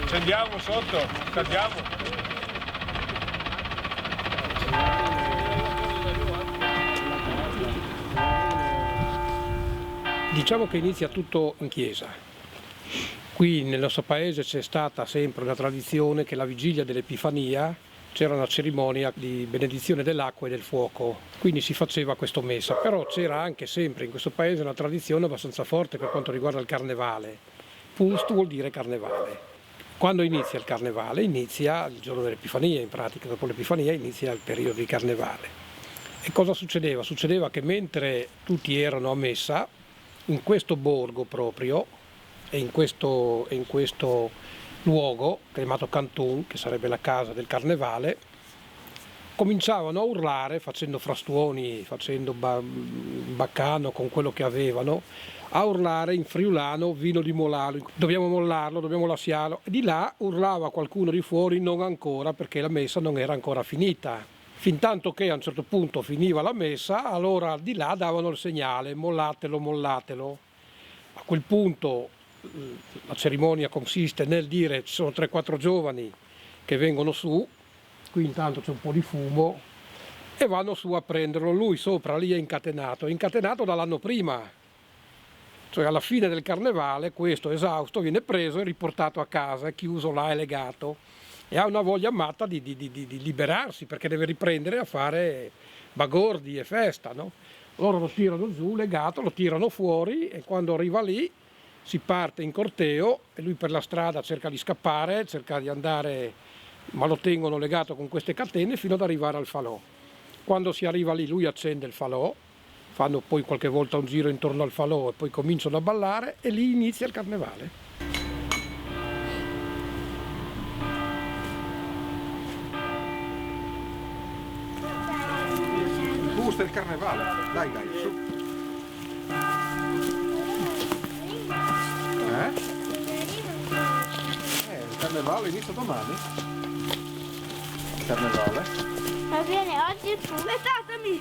Scendiamo sotto, scendiamo. Diciamo che inizia tutto in chiesa. Qui nel nostro paese c'è stata sempre una tradizione che la vigilia dell'Epifania c'era una cerimonia di benedizione dell'acqua e del fuoco, quindi si faceva questa messa, però c'era anche sempre in questo paese una tradizione abbastanza forte per quanto riguarda il carnevale. Pust vuol dire carnevale. Quando inizia il carnevale? Inizia il giorno dell'Epifania, in pratica dopo l'Epifania inizia il periodo di carnevale. E cosa succedeva? Succedeva che mentre tutti erano a messa, in questo borgo proprio e in questo luogo chiamato Cantun, che sarebbe la casa del carnevale, cominciavano a urlare facendo frastuoni, facendo baccano con quello che avevano, a urlare in friulano vino di Molalo, dobbiamo mollarlo, dobbiamo lasciarlo. E di là urlava qualcuno di fuori non ancora, perché la messa non era ancora finita. Fintanto che a un certo punto finiva la messa, allora di là davano il segnale, mollatelo, mollatelo. A quel punto la cerimonia consiste nel dire ci sono 3-4 giovani che vengono su, qui intanto c'è un po' di fumo, e vanno su a prenderlo. Lui sopra lì è incatenato dall'anno prima. Cioè alla fine del carnevale questo esausto viene preso e riportato a casa, è chiuso là, è legato. E ha una voglia matta di liberarsi, perché deve riprendere a fare bagordi e festa, no? Loro lo tirano giù, legato, lo tirano fuori e quando arriva lì si parte in corteo e lui per la strada cerca di scappare, cerca di andare, ma lo tengono legato con queste catene fino ad arrivare al falò. Quando si arriva lì lui accende il falò, fanno poi qualche volta un giro intorno al falò e poi cominciano a ballare e lì inizia il carnevale. Gusta il carnevale, dai, su. Il carnevale inizia domani? Il carnevale? Ma viene oggi il fumo. Aspettatemi!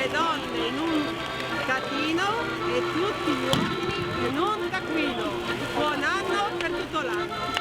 le donne in un catino e tutti gli uomini in un taccuino. Buon anno per tutto l'anno.